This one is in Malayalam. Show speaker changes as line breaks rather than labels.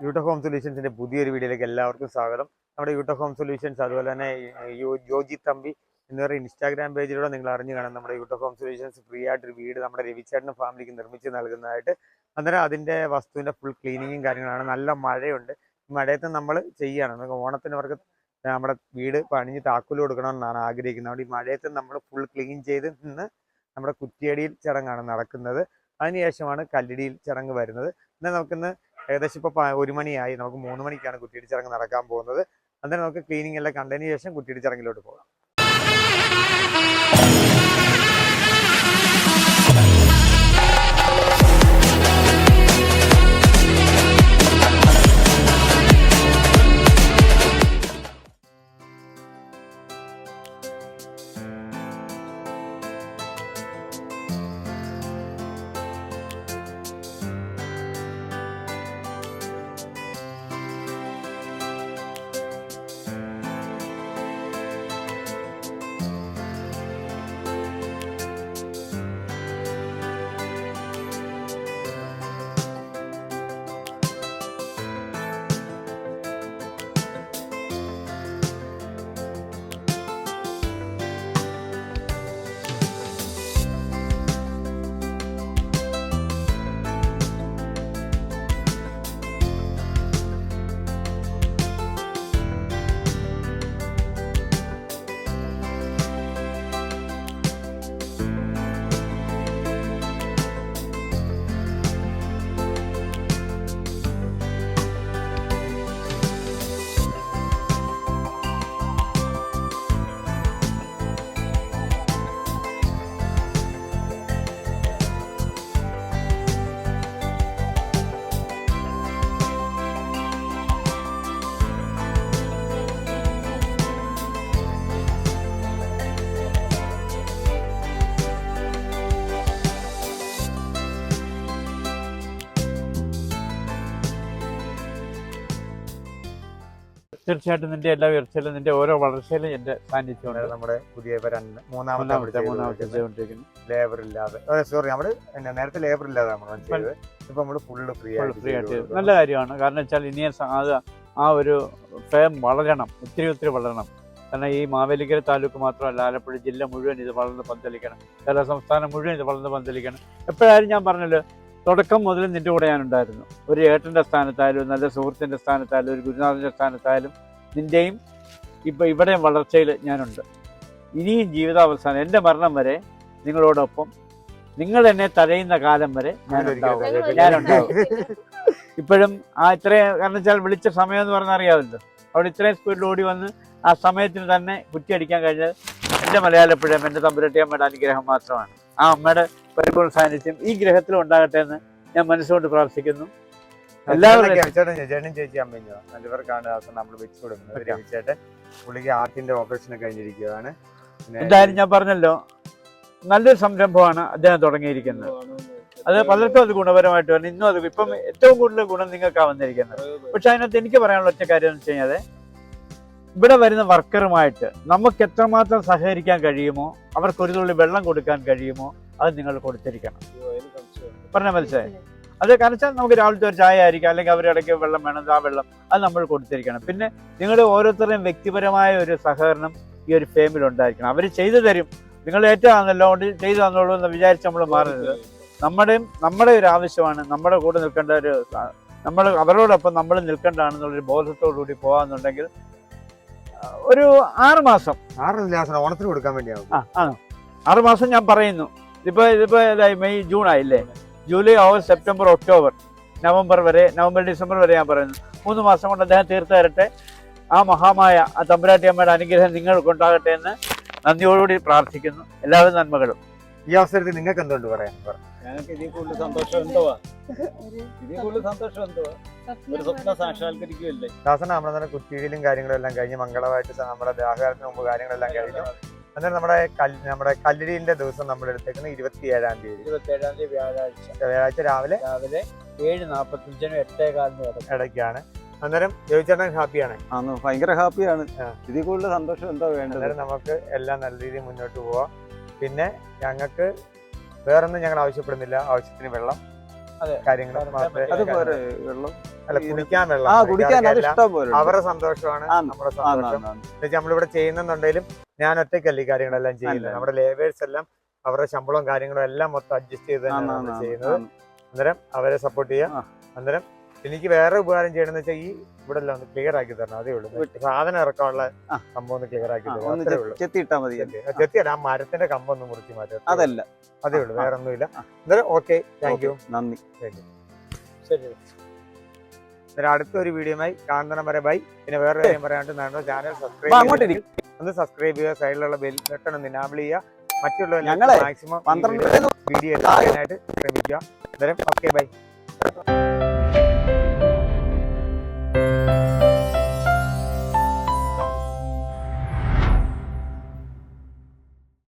യൂട്ടോ ഹോം സൊല്യൂഷൻസിന്റെ പുതിയൊരു വീഡിയോയിലേക്ക് എല്ലാവർക്കും സ്വാഗതം. നമ്മുടെ യൂട്ടോ ഹോം സൊല്യൂഷൻസ് അതുപോലെ തന്നെ യോജി തമ്പി എന്ന് പറയുന്ന ഇൻസ്റ്റാഗ്രാം പേജിലൂടെ നിങ്ങൾ അറിഞ്ഞു കാണാം. നമ്മുടെ യൂട്ടോ ഹോം സൊല്യൂഷൻസ് ഫ്രീ ആയിട്ടൊരു വീട് നമ്മുടെ രവിചേട്ടനും ഫാമിലിക്ക് നിർമ്മിച്ച് നൽകുന്നതായിട്ട്. അന്നേരം അതിന്റെ വസ്തുവിന്റെ ഫുൾ ക്ലീനിങ്ങും കാര്യങ്ങളാണ്. നല്ല മഴയുണ്ട്. മഴയത്ത് നമ്മൾ ചെയ്യുകയാണ്. നമുക്ക് ഓണത്തിന് അവർക്ക് നമ്മുടെ വീട് പണിഞ്ഞ് താക്കോല് കൊടുക്കണമെന്നാണ് ആഗ്രഹിക്കുന്നത്. അതുകൊണ്ട് ഈ മഴയത്ത് നമ്മൾ ഫുൾ ക്ലീൻ ചെയ്ത് നിന്ന് നമ്മുടെ കുറ്റിയടിയിൽ ചടങ്ങാണ് നടക്കുന്നത്. അതിനുശേഷമാണ് കല്ലിടിയിൽ ചടങ്ങ് വരുന്നത്. എന്നാൽ നമുക്കിന്ന് ഏകദേശം ഇപ്പോൾ 1 മണിയായി. നമുക്ക് 3 മണിക്കാണ് കുറ്റിയടി ചടങ്ങ് നടക്കാൻ പോകുന്നത്. അന്നേരം നമുക്ക് ക്ലീനിങ് എല്ലാം കണ്ടതിന് ശേഷം കുറ്റിയടി ചടങ്ങിലോട്ട് പോകാം.
തീർച്ചയായിട്ടും നിന്റെ എല്ലാ ഉയർച്ചയിലും നിന്റെ ഓരോ വളർച്ചയിലും എന്റെ സാന്നിധ്യമുണ്ട്.
നമ്മുടെ പുതിയ മൂന്നാമത്തെ ലേബർ ഇല്ലാതെ, സോറി, നമ്മള് നേരത്തെ ലേബർ ഇല്ലാതെ നമ്മൾ ചെയ്തത്. ഇപ്പൊ നമ്മള് ഫുള്ള് ഫ്രീ
ആയിട്ട് നല്ല കാര്യമാണ്. കാരണം വെച്ചാൽ ഇനിയും ആ ഒരു ഫേം വളരണം, ഒത്തിരി വളരണം. കാരണം ഈ മാവേലിക്കര താലൂക്ക് മാത്രമല്ല, ആലപ്പുഴ ജില്ല മുഴുവൻ ഇത് വളർന്ന് പന്തലിക്കണം. കേരള സംസ്ഥാനം മുഴുവൻ ഇത് വളർന്ന് പന്തലിക്കണം. എപ്പോഴായാലും ഞാൻ പറഞ്ഞല്ലോ, തുടക്കം മുതൽ നിന്റെ കൂടെ ഞാനുണ്ടായിരുന്നു. ഒരു ഏട്ടൻ്റെ സ്ഥാനത്തായാലും, നല്ല സുഹൃത്തിൻ്റെ സ്ഥാനത്തായാലും, ഒരു ഗുരുനാഥൻ്റെ സ്ഥാനത്തായാലും നിന്റെയും ഇപ്പം ഇവിടെ വളർച്ചയിൽ ഞാനുണ്ട്. ഇനിയും ജീവിതാവസാനം എൻ്റെ മരണം വരെ നിങ്ങളോടൊപ്പം, നിങ്ങൾ എന്നെ തഴയുന്ന കാലം വരെ ഞാനുണ്ടാവും. ഇപ്പോഴും കാരണം വെച്ചാൽ വിളിച്ച സമയം എന്ന് പറഞ്ഞാൽ അറിയാമല്ലോ. അവിടെ ഇത്രയും സ്പീഡിൽ ഓടി വന്ന് ആ സമയത്തിന് തന്നെ കുറ്റിയടിക്കാൻ കഴിഞ്ഞത് എൻ്റെ മലയാളപ്പുഴയും എൻ്റെ തമ്പുരാട്ടിയമ്മയുടെ അനുഗ്രഹം മാത്രമാണ്. ആ അമ്മയുടെ പരിപൂർണ്ണ സാന്നിധ്യം ഈ ഗ്രഹത്തിലും ഉണ്ടാകട്ടെ എന്ന് ഞാൻ മനസ്സുകൊണ്ട് പ്രാർത്ഥിക്കുന്നു. എല്ലാവരും
ചേട്ടനും ചേച്ചി അമ്മയും നല്ലവർക്കാണ് നമ്മൾ വെച്ചു കൊടുക്കുന്നത്. രവിചേട്ടൻ പുള്ളിക്ക് ആർട്ടിന്റെ ഓപ്പറേഷൻ കഴിഞ്ഞിരിക്കുകയാണ്.
എന്തായാലും ഞാൻ പറഞ്ഞല്ലോ, നല്ലൊരു സംരംഭമാണ് അദ്ദേഹം തുടങ്ങിയിരിക്കുന്നത്. അത് പലർക്കും അത് ഗുണപരമായിട്ട് വരണം. ഇന്നും അത് ഇപ്പം ഏറ്റവും കൂടുതൽ ഗുണം നിങ്ങൾക്കാണ് വന്നിരിക്കുന്നത്. പക്ഷെ അതിനകത്ത് എനിക്ക് പറയാനുള്ള ഒറ്റ കാര്യം എന്ന് വെച്ച് കഴിഞ്ഞാൽ, ഇവിടെ വരുന്ന വർക്കറുമായിട്ട് നമുക്ക് എത്രമാത്രം സഹകരിക്കാൻ കഴിയുമോ, അവർക്ക് ഒരു തുള്ളി വെള്ളം കൊടുക്കാൻ കഴിയുമോ, അത് നിങ്ങൾ കൊടുത്തിരിക്കണം. പറഞ്ഞാൽ മനസ്സിലായി? അത് കാരണം വെച്ചാൽ നമുക്ക് രാവിലത്തെ ഒരു ചായ ആയിരിക്കാം, അല്ലെങ്കിൽ അവരിടയ്ക്ക് വെള്ളം വേണം, ആ വെള്ളം അത് നമ്മൾ കൊടുത്തിരിക്കണം. പിന്നെ നിങ്ങളുടെ ഓരോരുത്തരുടെയും വ്യക്തിപരമായ ഒരു സഹകരണം ഈ ഒരു ഫേമിൽ ഉണ്ടായിരിക്കണം. അവർ ചെയ്തു തരും, നിങ്ങൾ ഏറ്റവും ചെയ്തു തന്നോളൂ എന്ന് വിചാരിച്ച് നമ്മൾ മാറരുത്. നമ്മുടെ ഒരു ആവശ്യമാണ്, നമ്മുടെ കൂടെ നിൽക്കേണ്ട ഒരു, നമ്മൾ അവരോടൊപ്പം നമ്മൾ നിൽക്കേണ്ടതാണെന്നുള്ളൊരു ബോധത്തോടുകൂടി പോകാന്നുണ്ടെങ്കിൽ ഒരു 6 മാസം
ഓണത്തിന് കൊടുക്കാൻ വേണ്ടിയാണ്.
6 മാസം ഞാൻ പറയുന്നു. ഇതിപ്പോ മെയ് ജൂൺ ആയില്ലേ, July, August, September, October, November, December വരെ ഞാൻ പറയുന്നു. 3 മാസം കൊണ്ട് അദ്ദേഹം തീർത്തു തരട്ടെ. ആ മഹാമായ ആ തമ്പുരാട്ടിയമ്മയുടെ അനുഗ്രഹം നിങ്ങൾക്കുണ്ടാകട്ടെ എന്ന് നന്ദിയോടുകൂടി പ്രാർത്ഥിക്കുന്നു. എല്ലാവരും നന്മകളും.
ഈ അവസരത്തിൽ നിങ്ങൾക്ക് എന്തുകൊണ്ട് പറയാൻ?
ഞങ്ങൾക്ക് ഇതിൽ കൂടുതൽ സന്തോഷം എന്തുവാ, ഒരു സ്വപ്നം സാക്ഷാത്കരിക്കുകയല്ലേ.
ദാസന നമ്മുടെ തന്നെ കുറ്റിയിലും കാര്യങ്ങളും എല്ലാം കഴിഞ്ഞ് മംഗളമായിട്ട് നമ്മുടെ ദാഹകാലത്തിന് മുമ്പ് കാര്യങ്ങളെല്ലാം കഴിഞ്ഞു. അന്നേരം നമ്മുടെ കല്ലിടിന്റെ ദിവസം നമ്മൾ എടുത്തേക്കുന്നത് 27-ാം തീയതി വ്യാഴാഴ്ച രാവിലെ
7:45 8:15
ഇടയ്ക്കാണ്. അന്നേരം രവിചേട്ടൻ ഹാപ്പിയാണ്?
ഭയങ്കര ഹാപ്പിയാണ്. ഇതിൽ കൂടുതൽ സന്തോഷം എന്താ വേണ്ടത്?
അന്നേരം നമുക്ക് എല്ലാം നല്ല രീതിയിൽ മുന്നോട്ട് പോവാം. പിന്നെ ഞങ്ങൾക്ക് വേറൊന്നും ഞങ്ങൾ ആവശ്യപ്പെടുന്നില്ല. ആവശ്യത്തിന് വെള്ളം, കാര്യങ്ങൾ
അത് പോരെ, വെള്ളം
അല്ല കുടിക്കാൻ വെള്ളം
കുടിക്കാൻ അത്
ഇവർക്കെല്ലാം
ഇഷ്ടം പോലെ
അവരുടെ സന്തോഷമാണ് നമ്മുടെ സന്തോഷം. നമ്മളിവിടെ ചെയ്യുന്നുണ്ടെങ്കിലും ഞാൻ ഒറ്റയ്ക്കല്ല ഈ കാര്യങ്ങളെല്ലാം ചെയ്യുന്നത്. നമ്മുടെ ലേബേഴ്സ് എല്ലാം അവരുടെ ശമ്പളവും കാര്യങ്ങളും എല്ലാം മൊത്തം അഡ്ജസ്റ്റ് ചെയ്ത് തന്നെയാണ് ചെയ്യുന്നത്. അന്നേരം അവരെ സപ്പോർട്ട് ചെയ്യാം. അന്നേരം എനിക്ക് വേറെ ഉപകാരം ചെയ്യണമെന്ന് വെച്ചാൽ ഈ ഇവിടെ എല്ലാം ഒന്ന് ക്ലിയർ ആക്കി തരണം. അതേ ഉള്ളൂ. സാധനം ഇറക്കാനുള്ള സംഭവം ഒന്ന് ക്ലിയർ ആക്കി തരണം. അത്രേ ഉള്ളൂ.
ചെത്തിയിട്ടാ മതി.
ചെത്തിയല്ല, ആ മരത്തിന്റെ കമ്പൊന്ന് മുറിച്ച് മാറ്റാം.
അതല്ല,
അതേ ഉള്ളൂ, വേറെ ഒന്നുമില്ല. അന്നേരം ഓക്കെ, താങ്ക് യു,
നന്ദി.
ശരി. അന്നേരം അടുത്തൊരു വീഡിയോയുമായി കാണുന്ന വരെ ബൈ. പിന്നെ വേറെ കാര്യം പറയാണ്ട് നമ്മുടെ ചാനൽ ഒന്ന് സബ്സ്ക്രൈബ് ചെയ്യുക. സൈഡിലുള്ള ബെൽ ബട്ടൺ ഒന്ന് എനാബിൾ ചെയ്യുക. മറ്റുള്ള മാക്സിമം വീഡിയോ എടുക്കാനായിട്ട് ശ്രമിക്കുക. അന്നേരം ഓക്കെ ബൈ.